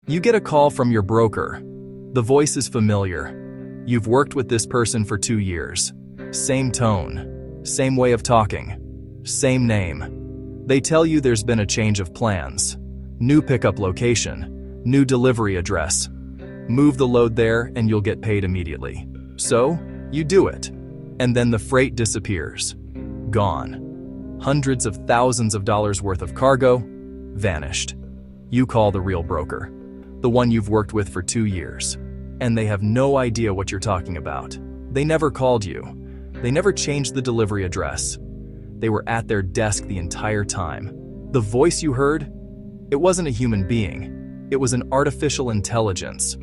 You get a call from your broker. The voice is familiar. You've worked with this person for 2 years. Same tone, same way of talking, same name. They tell you there's been a change of plans. New pickup location, new delivery address. Move the load there and you'll get paid immediately. So, you do it. And then the freight disappears. Gone. Hundreds of thousands of dollars worth of cargo, vanished. You call the real broker, the one you've worked with for 2 years, and they have no idea what you're talking about. They never called you. They never changed the delivery address. They were at their desk the entire time. The voice you heard, it wasn't a human being. It was an artificial intelligence.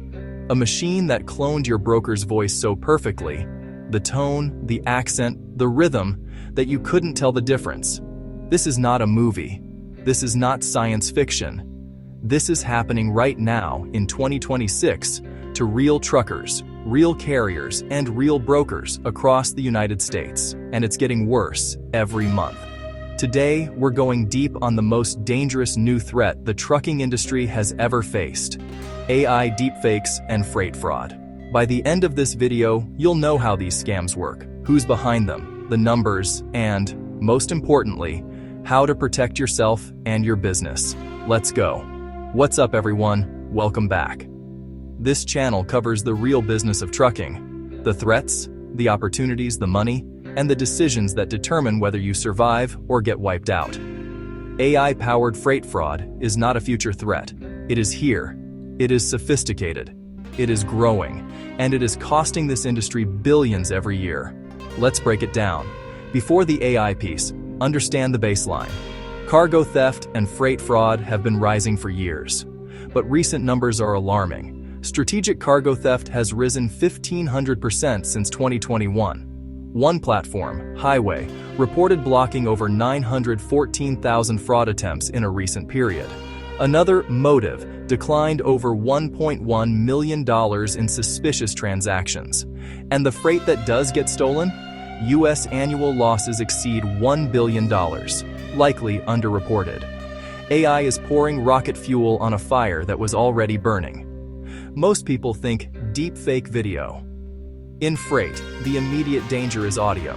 A machine that cloned your broker's voice so perfectly, the tone, the accent, the rhythm, that you couldn't tell the difference. This is not a movie. This is not science fiction. This is happening right now in 2026 to real truckers, real carriers, and real brokers across the United States, and it's getting worse every month. Today, we're going deep on the most dangerous new threat the trucking industry has ever faced: AI deepfakes and freight fraud. By the end of this video, you'll know how these scams work, who's behind them, the numbers, and, most importantly, how to protect yourself and your business. Let's go. What's up, everyone? Welcome back. This channel covers the real business of trucking, the threats, the opportunities, the money, and the decisions that determine whether you survive or get wiped out. AI-powered freight fraud is not a future threat. It is here. It is sophisticated. It is growing, and it is costing this industry billions every year. Let's break it down. Before the AI piece, understand the baseline. Cargo theft and freight fraud have been rising for years, but recent numbers are alarming. Strategic cargo theft has risen 1,500% since 2021. One platform, Highway, reported blocking over 914,000 fraud attempts in a recent period. Another, Motive, declined over $1.1 million in suspicious transactions. And the freight that does get stolen? U.S. annual losses exceed $1 billion, likely underreported. AI is pouring rocket fuel on a fire that was already burning. Most people think deepfake video. In freight, the immediate danger is audio,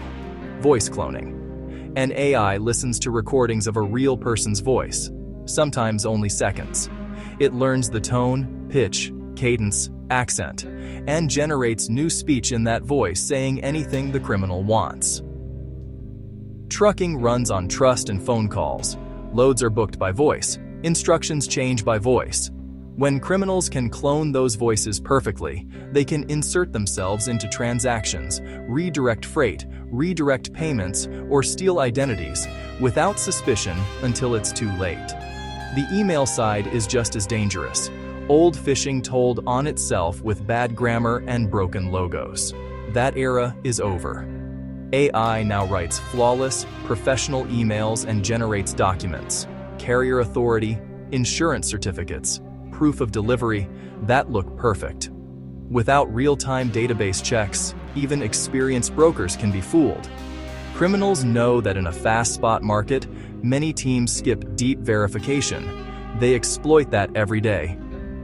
voice cloning. An AI listens to recordings of a real person's voice, sometimes only seconds. It learns the tone, pitch, cadence, accent, and generates new speech in that voice saying anything the criminal wants. Trucking runs on trust and phone calls. Loads are booked by voice. Instructions change by voice. When criminals can clone those voices perfectly, they can insert themselves into transactions, redirect freight, redirect payments, or steal identities without suspicion until it's too late. The email side is just as dangerous. Old phishing told on itself with bad grammar and broken logos. That era is over. AI now writes flawless, professional emails and generates documents, carrier authority, insurance certificates, proof of delivery that look perfect. Without real-time database checks, even experienced brokers can be fooled. Criminals know that in a fast spot market, many teams skip deep verification. They exploit that every day.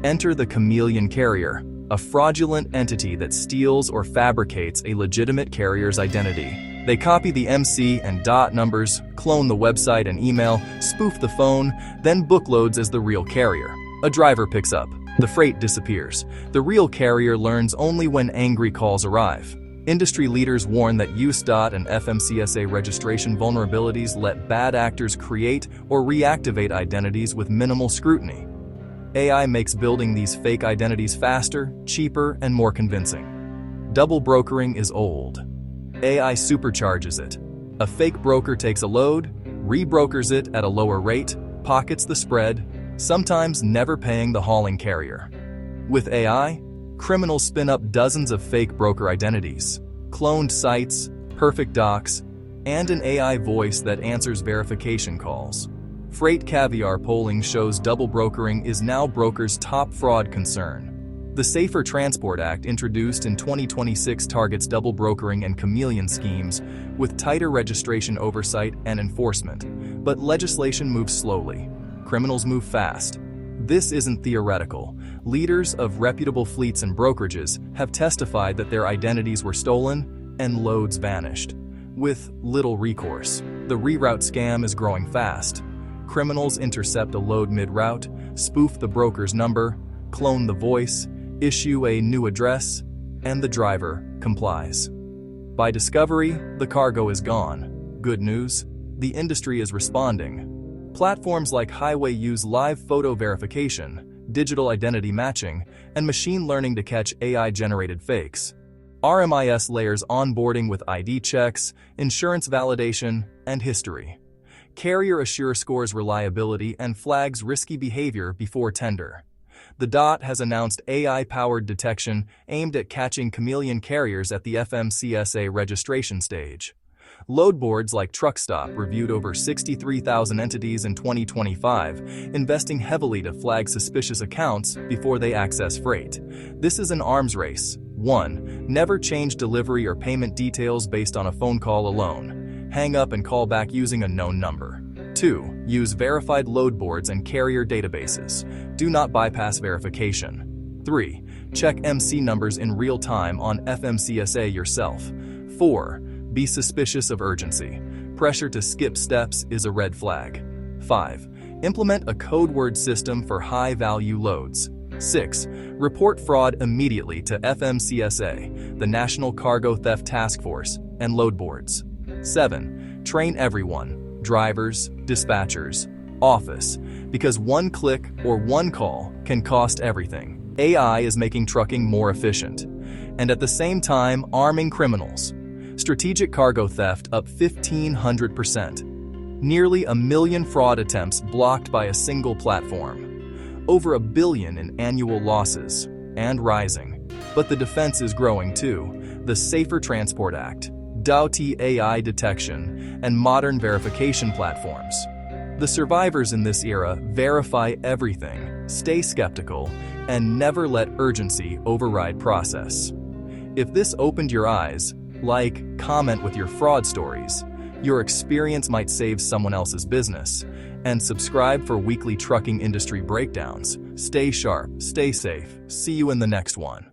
Enter the Chameleon Carrier, a fraudulent entity that steals or fabricates a legitimate carrier's identity. They copy the MC and DOT numbers, clone the website and email, spoof the phone, then book loads as the real carrier. A driver picks up. The freight disappears. The real carrier learns only when angry calls arrive. Industry leaders warn that USDOT and FMCSA registration vulnerabilities let bad actors create or reactivate identities with minimal scrutiny. AI makes building these fake identities faster, cheaper, and more convincing. Double brokering is old. AI supercharges it. A fake broker takes a load, rebrokers it at a lower rate, pockets the spread, sometimes never paying the hauling carrier. With AI, criminals spin up dozens of fake broker identities, cloned sites, perfect docs, and an AI voice that answers verification calls. Freight Caviar polling shows double brokering is now brokers' top fraud concern. The Safer Transport Act introduced in 2026 targets double brokering and chameleon schemes with tighter registration oversight and enforcement. But legislation moves slowly. Criminals move fast. This isn't theoretical. Leaders of reputable fleets and brokerages have testified that their identities were stolen and loads vanished. With little recourse, the reroute scam is growing fast. Criminals intercept a load mid-route, spoof the broker's number, clone the voice, issue a new address, and the driver complies. By discovery, the cargo is gone. Good news, the industry is responding. Platforms like Highway use live photo verification, digital identity matching, and machine learning to catch AI-generated fakes. RMIS layers onboarding with ID checks, insurance validation, and history. Carrier Assure scores reliability and flags risky behavior before tender. The DOT has announced AI-powered detection aimed at catching Chameleon Carriers at the FMCSA registration stage. Load boards like Truckstop reviewed over 63,000 entities in 2025, investing heavily to flag suspicious accounts before they access freight. This is an arms race. 1. Never change delivery or payment details based on a phone call alone. Hang up and call back using a known number. 2. Use verified load boards and carrier databases. Do not bypass verification. 3. Check MC numbers in real time on FMCSA yourself. 4. Be suspicious of urgency. Pressure to skip steps is a red flag. 5. Implement a code word system for high-value loads. 6. Report fraud immediately to FMCSA, the National Cargo Theft Task Force, and load boards. 7. Train everyone, drivers, dispatchers, office, because one click or one call can cost everything. AI is making trucking more efficient, and at the same time arming criminals. Strategic cargo theft up 1,500%. Nearly 1 million fraud attempts blocked by a single platform. Over $1 billion in annual losses, and rising. But the defense is growing too. The Safer Transport Act, DOT AI detection, and modern verification platforms. The survivors in this era verify everything, stay skeptical, and never let urgency override process. If this opened your eyes, like, comment with your fraud stories. Your experience might save someone else's business. And subscribe for weekly trucking industry breakdowns. Stay sharp, stay safe. See you in the next one.